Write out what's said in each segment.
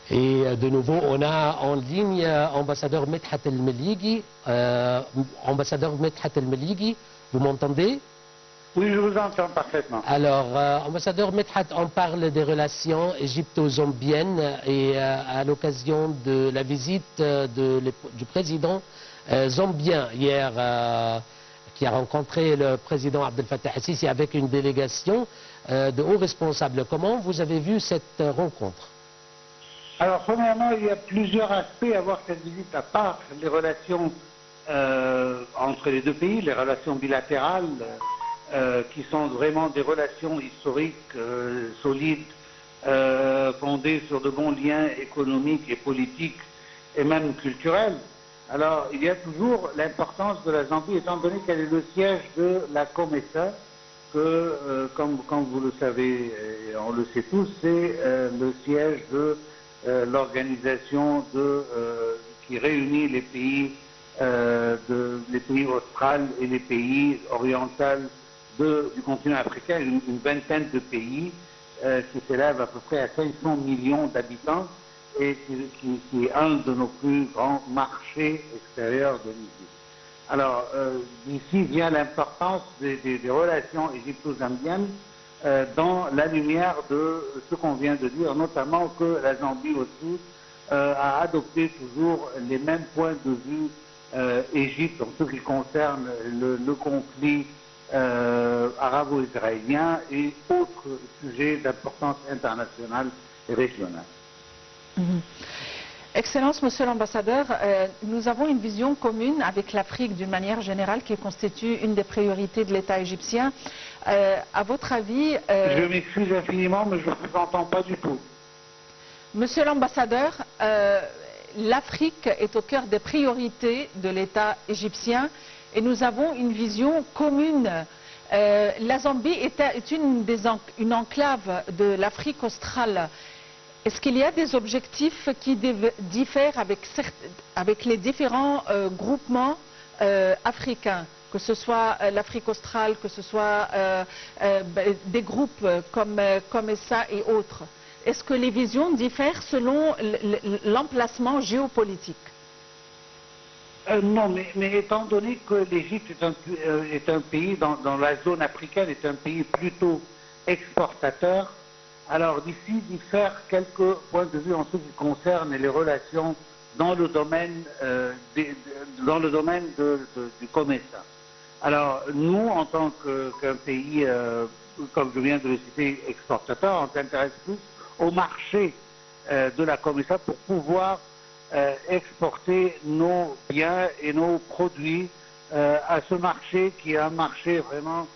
Et de nouveau, on a en ligne ambassadeur Medhat El-Melighi. Ambassadeur Medhat El-Melighi, vous m'entendez? Oui, je vous entends parfaitement. Alors, ambassadeur Medhat, on parle des relations égypto-zambiennes et à l'occasion de la visite du président zambien hier, qui a rencontré le président Abdel Fattah el-Sisi avec une délégation de hauts responsables. Comment vous avez vu cette rencontre? Alors, premièrement, il y a plusieurs aspects à voir cette visite, à part les relations entre les deux pays, les relations bilatérales, qui sont vraiment des relations historiques, solides, fondées sur de bons liens économiques et politiques et même culturels. Alors, il y a toujours l'importance de la Zambie, étant donné qu'elle est le siège de la COMESA, que, comme vous le savez, et on le sait tous, c'est le siège de l'organisation qui réunit les pays australes et les pays orientaux du continent africain, une vingtaine de pays qui s'élèvent à peu près à 500 millions d'habitants et qui est un de nos plus grands marchés extérieurs de l'Égypte. Alors, d'ici vient l'importance des relations égypto-zambiennes dans la lumière de ce qu'on vient de dire, notamment que la Zambie aussi a adopté toujours les mêmes points de vue Égypte en ce qui concerne le conflit arabo-israélien et autres sujets d'importance internationale et régionale. Excellence, Monsieur l'Ambassadeur, nous avons une vision commune avec l'Afrique d'une manière générale qui constitue une des priorités de l'État égyptien. À votre avis... Je m'excuse infiniment, mais je ne vous entends pas du tout. Monsieur l'Ambassadeur, l'Afrique est au cœur des priorités de l'État égyptien et nous avons une vision commune. La Zambie est une enclave de l'Afrique australe. Est-ce qu'il y a des objectifs qui diffèrent avec les différents groupements africains, que ce soit l'Afrique australe, que ce soit des groupes comme ESA et autres? Est-ce que les visions diffèrent selon l'emplacement géopolitique? Non, mais étant donné que l'Égypte est un pays, dans la zone africaine, est un pays plutôt exportateur, alors d'ici diffèrent quelques points de vue en ce qui concerne les relations dans le domaine, du commerce. Alors nous, en tant qu'un pays, comme je viens de le citer, exportateur, on s'intéresse plus au marché de la COMESA pour pouvoir exporter nos biens et nos produits à ce marché qui est un marché vraiment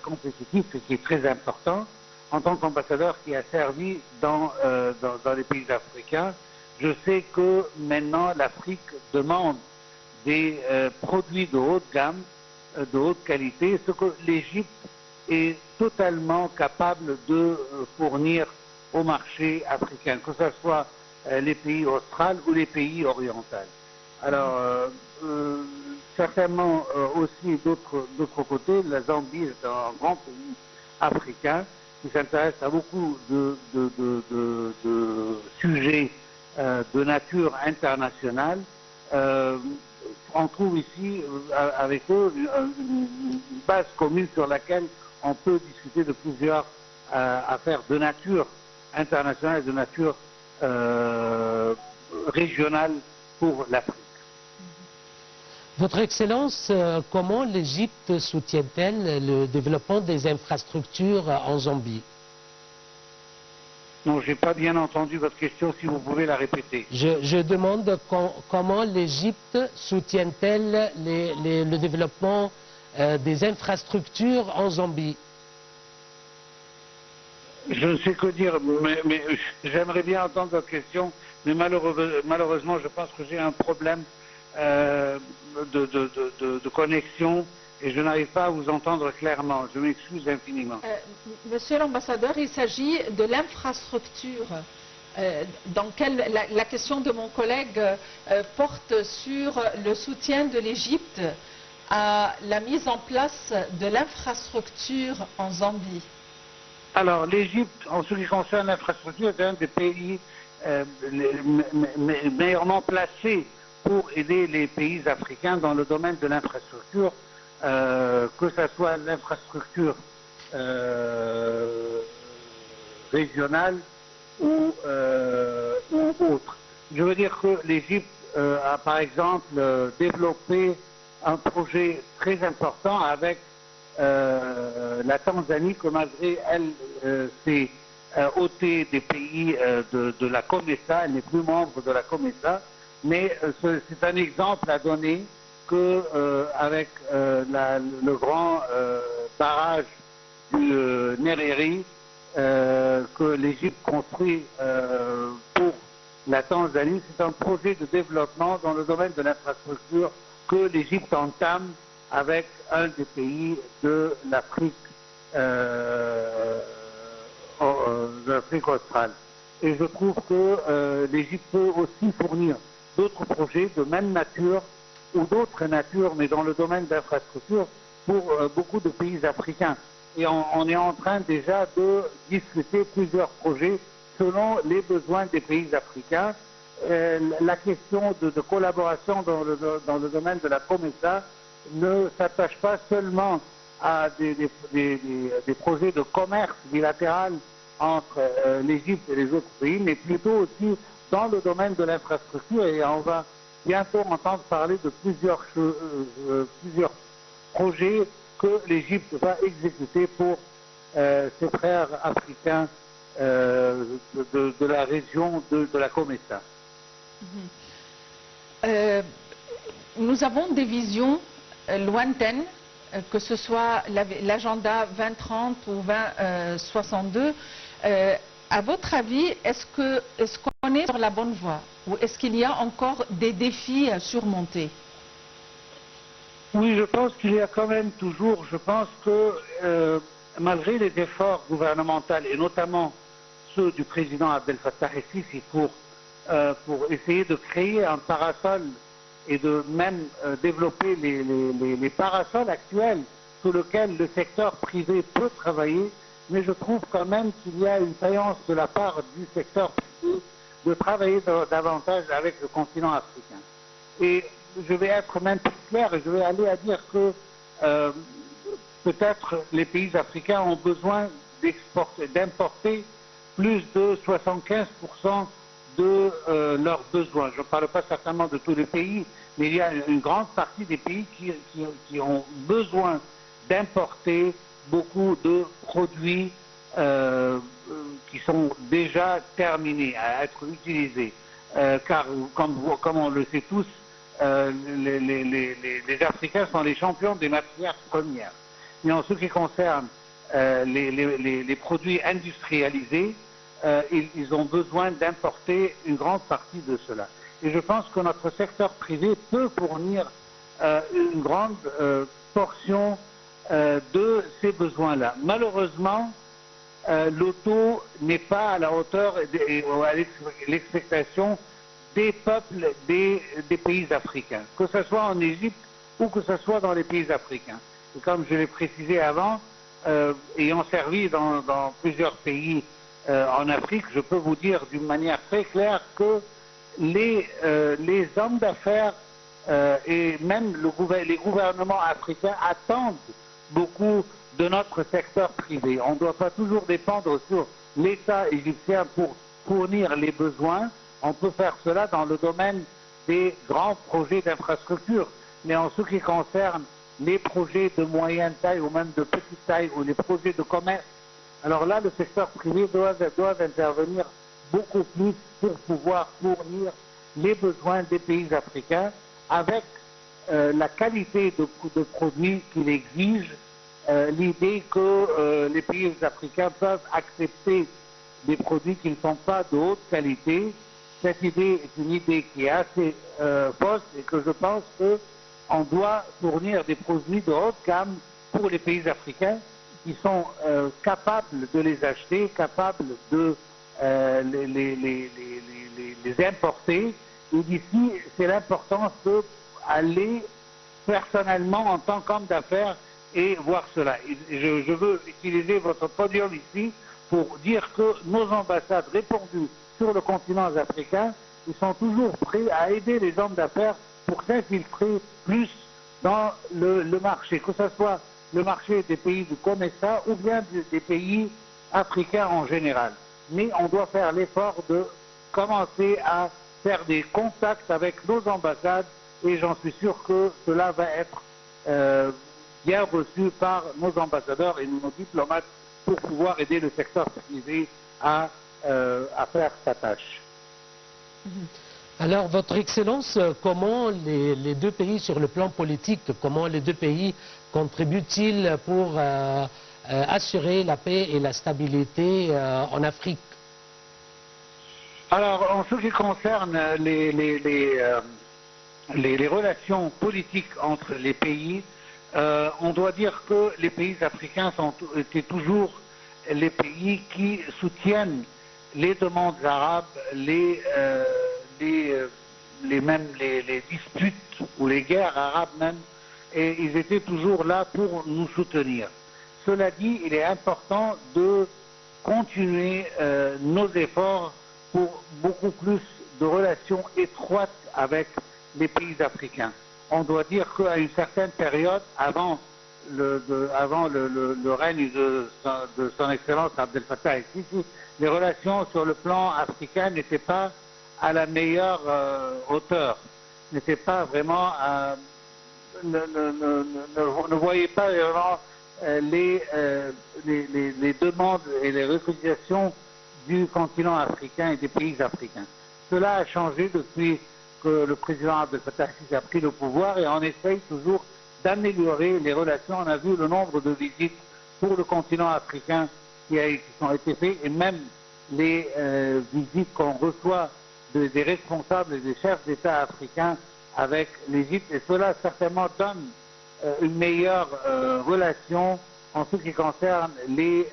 compétitif et qui est très important. En tant qu'ambassadeur qui a servi dans les pays africains, je sais que maintenant l'Afrique demande des produits de haute gamme, de haute qualité, ce que l'Égypte est totalement capable de fournir au marché africain, que ce soit les pays australes ou les pays orientaux. Alors, certainement aussi d'autre côté, la Zambie est un grand pays africain qui s'intéresse à beaucoup de sujets de nature internationale. On trouve ici, avec eux, une base commune sur laquelle on peut discuter de plusieurs affaires de nature internationale et de nature régionale pour l'Afrique. Votre Excellence, comment l'Égypte soutient-elle le développement des infrastructures en Zambie? Non, je n'ai pas bien entendu votre question, si vous pouvez la répéter. Je demande comment l'Égypte soutient-elle le développement des infrastructures en Zambie? Je ne sais que dire, mais j'aimerais bien entendre votre question, mais malheureusement, je pense que j'ai un problème de connexion et je n'arrive pas à vous entendre clairement. Je m'excuse infiniment. Monsieur l'ambassadeur, il s'agit de l'infrastructure dans laquelle la question de mon collègue porte sur le soutien de l'Égypte à la mise en place de l'infrastructure en Zambie? Alors, l'Égypte, en ce qui concerne l'infrastructure, est un des pays meilleurement placés pour aider les pays africains dans le domaine de l'infrastructure, que ce soit l'infrastructure régionale ou autre. Je veux dire que l'Égypte a par exemple développé un projet très important avec la Tanzanie, que malgré elle s'est ôtée des pays de la COMESA, elle n'est plus membre de la COMESA, mais c'est un exemple à donner que avec le grand barrage du Nyerere que l'Égypte construit pour la Tanzanie, c'est un projet de développement dans le domaine de l'infrastructure que l'Égypte entame avec un des pays de l'Afrique australe. Et je trouve que l'Égypte peut aussi fournir d'autres projets de même nature ou d'autres natures, mais dans le domaine d'infrastructure, pour beaucoup de pays africains. Et on est en train déjà de discuter plusieurs projets selon les besoins des pays africains. La question de collaboration dans le domaine de la COMESA ne s'attache pas seulement à des projets de commerce bilatéral entre l'Égypte et les autres pays, mais plutôt aussi dans le domaine de l'infrastructure. Et on va bientôt entendre parler de plusieurs projets que l'Égypte va exécuter pour ses frères africains de la région de la COMESA. Nous avons des visions lointaines, que ce soit l'agenda 2030 ou 2062. À votre avis, est-ce qu'on est sur la bonne voie ou est-ce qu'il y a encore des défis à surmonter? Oui, je pense qu'il y a quand même toujours, je pense que malgré les efforts gouvernementaux et notamment ceux du président Abdel Fattah el-Sisi pour essayer de créer un parasol et de même développer les parasols actuels sous lesquels le secteur privé peut travailler, mais je trouve quand même qu'il y a une faillance de la part du secteur privé de travailler davantage avec le continent africain. Et je vais être même plus clair et je vais aller à dire que peut-être les pays africains ont besoin d'importer plus de 75% de leurs besoins. Je ne parle pas certainement de tous les pays, mais il y a une grande partie des pays qui ont besoin d'importer beaucoup de produits qui sont déjà terminés à être utilisés. Car, comme on le sait tous, les Africains sont les champions des matières premières. Mais en ce qui concerne les produits industrialisés, ils ont besoin d'importer une grande partie de cela. Et je pense que notre secteur privé peut fournir une grande portion de ces besoins-là. Malheureusement, l'auto n'est pas à la hauteur et à l'expectation des peuples des pays africains, que ce soit en Égypte ou que ce soit dans les pays africains. Et comme je l'ai précisé avant, ayant servi dans plusieurs pays en Afrique, je peux vous dire d'une manière très claire que les hommes d'affaires et même les gouvernements africains attendent beaucoup de notre secteur privé. On ne doit pas toujours dépendre sur l'État égyptien pour fournir les besoins. On peut faire cela dans le domaine des grands projets d'infrastructure. Mais en ce qui concerne les projets de moyenne taille ou même de petite taille ou les projets de commerce, alors là, le secteur privé doit intervenir beaucoup plus pour pouvoir fournir les besoins des pays africains avec la qualité de produits qu'il exige, l'idée que les pays africains peuvent accepter des produits qui ne sont pas de haute qualité. Cette idée est une idée qui est assez fausse et que je pense qu'on doit fournir des produits de haute gamme pour les pays africains qui sont capables de les acheter, capables de les importer. Et d'ici, c'est l'importance d'aller personnellement en tant qu'homme d'affaires et voir cela. Je veux utiliser votre podium ici pour dire que nos ambassades répandues sur le continent africain, ils sont toujours prêts à aider les hommes d'affaires pour s'infiltrer plus dans le marché, que ce soit le marché des pays du COMESA ou bien des pays africains en général. Mais on doit faire l'effort de commencer à faire des contacts avec nos ambassades et j'en suis sûr que cela va être bien reçu par nos ambassadeurs et nos diplomates pour pouvoir aider le secteur privé à faire sa tâche. Alors, Votre Excellence, comment les deux pays, sur le plan politique, comment les deux pays contribuent-ils pour assurer la paix et la stabilité en Afrique? Alors, en ce qui concerne les relations politiques entre les pays, on doit dire que les pays africains étaient toujours les pays qui soutiennent les demandes arabes, les disputes ou les guerres arabes même, et ils étaient toujours là pour nous soutenir. Cela dit, il est important de continuer nos efforts pour beaucoup plus de relations étroites avec les pays africains. On doit dire qu'à une certaine période, avant le règne de son Excellence Abdel Fattah el-Sisi, les relations sur le plan africain n'étaient pas à la meilleure hauteur, n'étaient pas vraiment, ne voyaient pas vraiment les demandes et les revendications du continent africain et des pays africains. Cela a changé depuis que le président Abdel Fattah el-Sisi a pris le pouvoir et on essaye toujours d'améliorer les relations. On a vu le nombre de visites pour le continent africain qui ont été faites et même les visites qu'on reçoit des responsables et des chefs d'État africains avec l'Égypte et cela certainement donne une meilleure relation en ce qui concerne les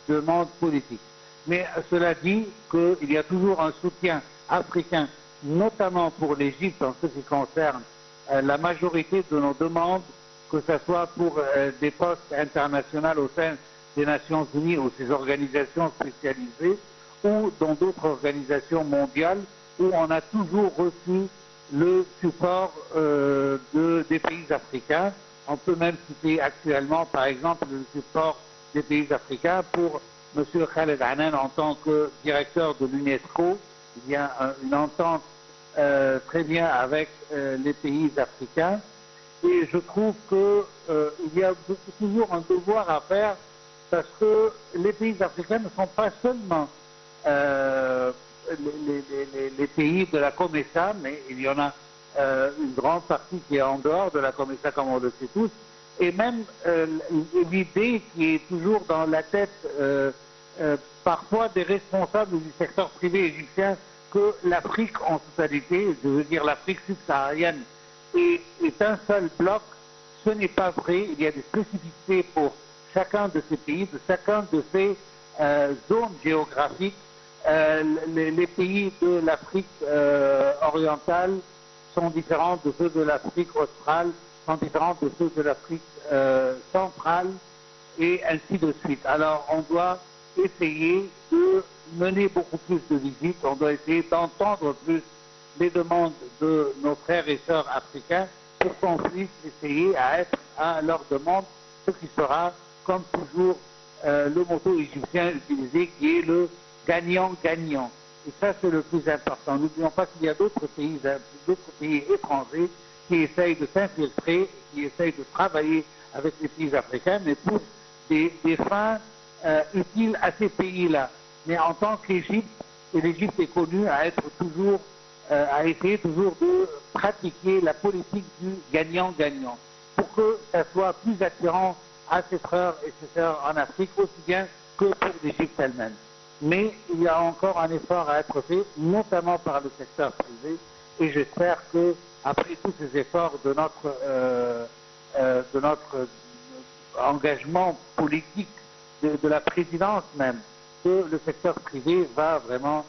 demandes politiques. Mais cela dit qu'il y a toujours un soutien africain, notamment pour l'Égypte en ce qui concerne la majorité de nos demandes, que ce soit pour des postes internationaux au sein des Nations Unies ou ces organisations spécialisées, ou dans d'autres organisations mondiales, où on a toujours reçu le support des pays africains. On peut même citer actuellement, par exemple, le support des pays africains pour M. Khaled Hanan en tant que directeur de l'UNESCO. Il y a une entente très bien avec les pays africains. Et je trouve qu'il y a toujours un devoir à faire parce que les pays africains ne sont pas seulement les pays de la COMESA, mais il y en a une grande partie qui est en dehors de la COMESA, comme on le sait tous, et même l'idée qui est toujours dans la tête parfois des responsables du secteur privé égyptien que l'Afrique en totalité, je veux dire l'Afrique subsaharienne, est un seul bloc. Ce n'est pas vrai, il y a des spécificités pour chacun de ces pays, de chacun de ces zones géographiques. Les pays de l'Afrique orientale sont différents de ceux de l'Afrique australe, sont différents de ceux de l'Afrique centrale, et ainsi de suite. Alors on doit essayer de mener beaucoup plus de visites, on doit essayer d'entendre plus les demandes de nos frères et sœurs africains pour qu'on puisse essayer à être à leur demande, ce qui sera, comme toujours, le motto égyptien utilisé qui est le gagnant-gagnant. Et ça, c'est le plus important. N'oublions pas qu'il y a d'autres pays étrangers qui essayent de s'infiltrer, qui essayent de travailler avec les pays africains, mais pour des fins utiles à ces pays-là. Mais en tant qu'Égypte, et l'Égypte est connue à être toujours, à essayer toujours de pratiquer la politique du gagnant-gagnant, pour que ça soit plus attirant à ses frères et ses sœurs en Afrique, aussi bien que pour l'Égypte elle-même. Mais il y a encore un effort à être fait, notamment par le secteur privé, et j'espère que après tous ces efforts de notre engagement politique, de la présidence même, que le secteur privé va vraiment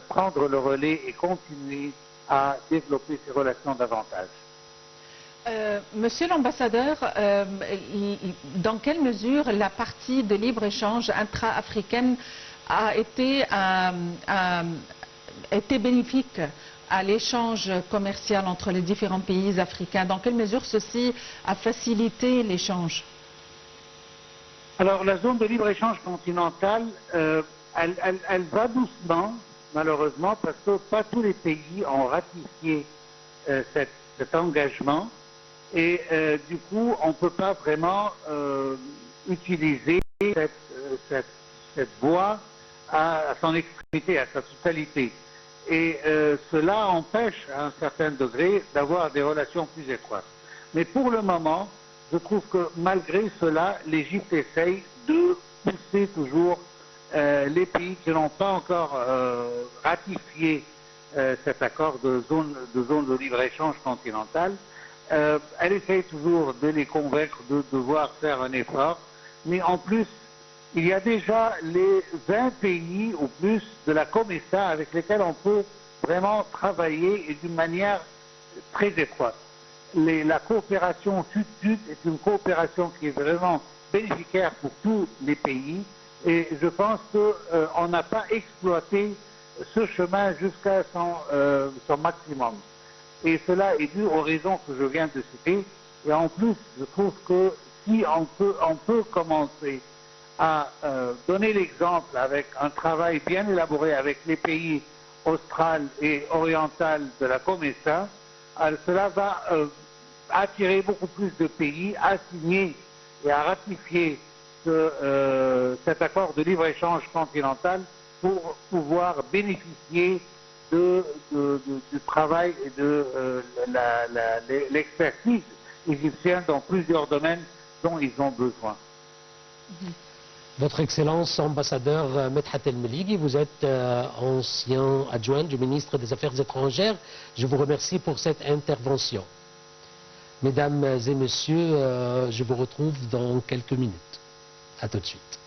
prendre le relais et continuer à développer ces relations davantage. Monsieur l'ambassadeur, dans quelle mesure la partie de libre-échange intra-africaine a été bénéfique à l'échange commercial entre les différents pays africains? Dans quelle mesure ceci a facilité l'échange? Alors, la zone de libre-échange continentale, elle va doucement, malheureusement, parce que pas tous les pays ont ratifié cet engagement. Et du coup, on ne peut pas vraiment utiliser cette voie à son extrémité, à sa totalité. Et cela empêche à un certain degré d'avoir des relations plus étroites. Mais pour le moment, je trouve que malgré cela, l'Égypte essaye de pousser toujours les pays qui n'ont pas encore ratifié cet accord de zone de libre-échange continentale. Elle essaye toujours de les convaincre de devoir faire un effort, mais en plus, il y a déjà les 20 pays ou plus de la COMESA avec lesquels on peut vraiment travailler et d'une manière très étroite. La coopération Sud-Sud est une coopération qui est vraiment bénéficiaire pour tous les pays et je pense qu'on n'a pas exploité ce chemin jusqu'à son maximum. Et cela est dû aux raisons que je viens de citer. Et en plus, je trouve que si on peut commencer à donner l'exemple avec un travail bien élaboré avec les pays austral et oriental de la COMESA, cela va attirer beaucoup plus de pays à signer et à ratifier cet accord de libre-échange continental pour pouvoir bénéficier du travail et de l'expertise égyptienne dans plusieurs domaines dont ils ont besoin. Votre Excellence, ambassadeur Medhat El Meligui, vous êtes ancien adjoint du ministre des Affaires étrangères. Je vous remercie pour cette intervention. Mesdames et messieurs, je vous retrouve dans quelques minutes. À tout de suite.